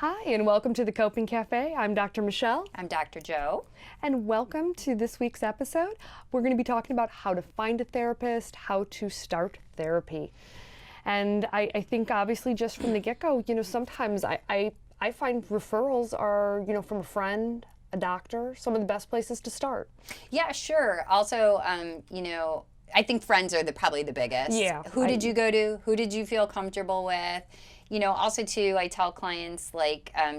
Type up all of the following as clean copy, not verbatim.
Hi, and welcome to the Coping Cafe. I'm Dr. Michelle. I'm Dr. Joe. And welcome to this week's episode. We're going to be talking about how to find a therapist, how to start therapy. And I think obviously just from the get-go, sometimes I find referrals are, from a friend, a doctor, some of the best places to start. Yeah, sure. Also, I think friends are probably the biggest. Yeah. Who did you go to? Who did you feel comfortable with? Also too, I tell clients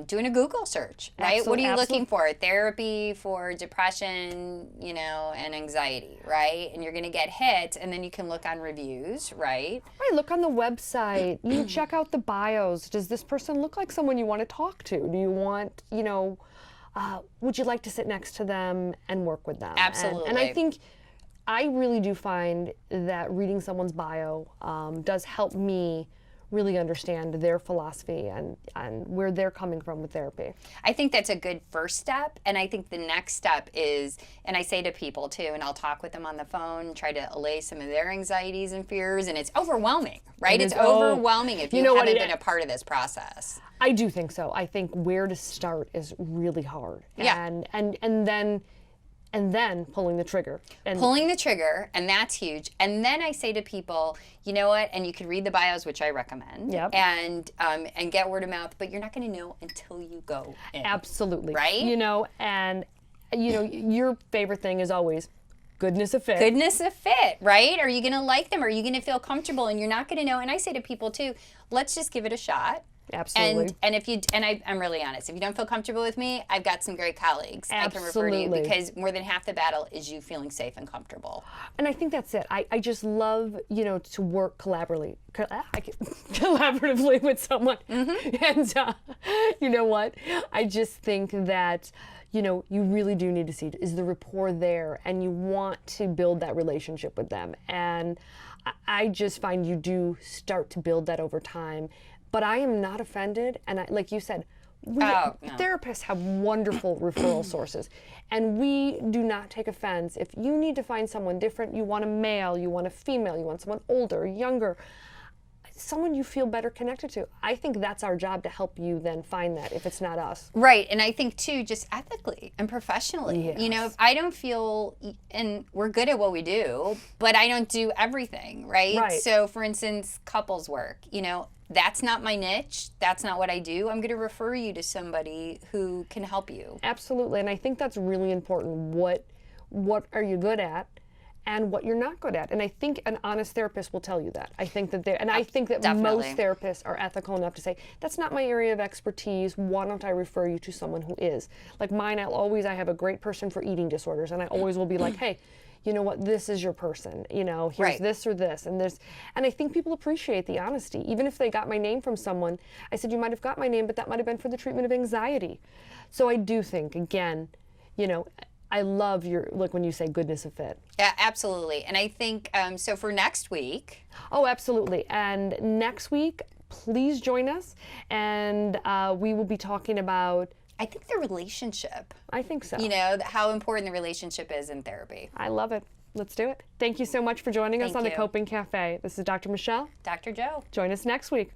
doing a Google search, right? What are you looking for? Therapy for depression, and anxiety, right? And you're going to get hit, and then you can look on reviews, right? Right, look on the website. You check out the bios. Does this person look like someone you want to talk to? Do you want, would you like to sit next to them and work with them? Absolutely. And I think I really do find that reading someone's bio does help me really understand their philosophy and where they're coming from with therapy. I think that's a good first step. And I think the next step is, and I say to people too, and I'll talk with them on the phone, try to allay some of their anxieties and fears. And it's overwhelming, right? It's overwhelming if you haven't been a part of this process. I do think so. I think where to start is really hard. Yeah. And then pulling the trigger. Pulling the trigger, and that's huge. And then I say to people, you know what? And you can read the bios, which I recommend. Yep. And get word of mouth, but you're not going to know until you go in. Absolutely. Right? Your favorite thing is always goodness of fit. Goodness of fit, right? Are you going to like them? Are you going to feel comfortable? And you're not going to know. And I say to people too, let's just give it a shot. Absolutely. I'm really honest. If you don't feel comfortable with me, I've got some great colleagues I can refer to you, because more than half the battle is you feeling safe and comfortable. And I think that's it. I just love, to work collaboratively with someone. Mm-hmm. And you know what? I just think that, you really do need to see, is the rapport there? And you want to build that relationship with them. And I just find you do start to build that over time. But I am not offended, and like you said, therapists have wonderful referral sources, and we do not take offense. If you need to find someone different, you want a male, you want a female, you want someone older, younger, someone you feel better connected to. I think that's our job, to help you then find that if it's not us. Right, and I think too, just ethically and professionally. Yes. If I don't feel, and we're good at what we do, but I don't do everything, right? Right. So for instance, couples work, that's not my niche. That's not what I do. I'm going to refer you to somebody who can help you. Absolutely, and I think that's really important. What are you good at, and what you're not good at? And I think an honest therapist will tell you that. I think that Definitely. most therapists are ethical enough to say, that's not my area of expertise. Why don't I refer you to someone who is? Like mine, I have a great person for eating disorders, and I always will be like, hey, you know what, this is your person, here's right. this or this, and I think people appreciate the honesty. Even if they got my name from someone, I said, you might have got my name, but that might have been for the treatment of anxiety. So I do think, again, I love when you say goodness of fit. Yeah, absolutely. And I think, so for next week. Oh, absolutely. And next week, please join us, and we will be talking about, I think, the relationship. I think so. How important the relationship is in therapy. I love it. Let's do it. Thank you so much for joining us on the Coping Cafe. This is Dr. Michelle. Dr. Joe. Join us next week.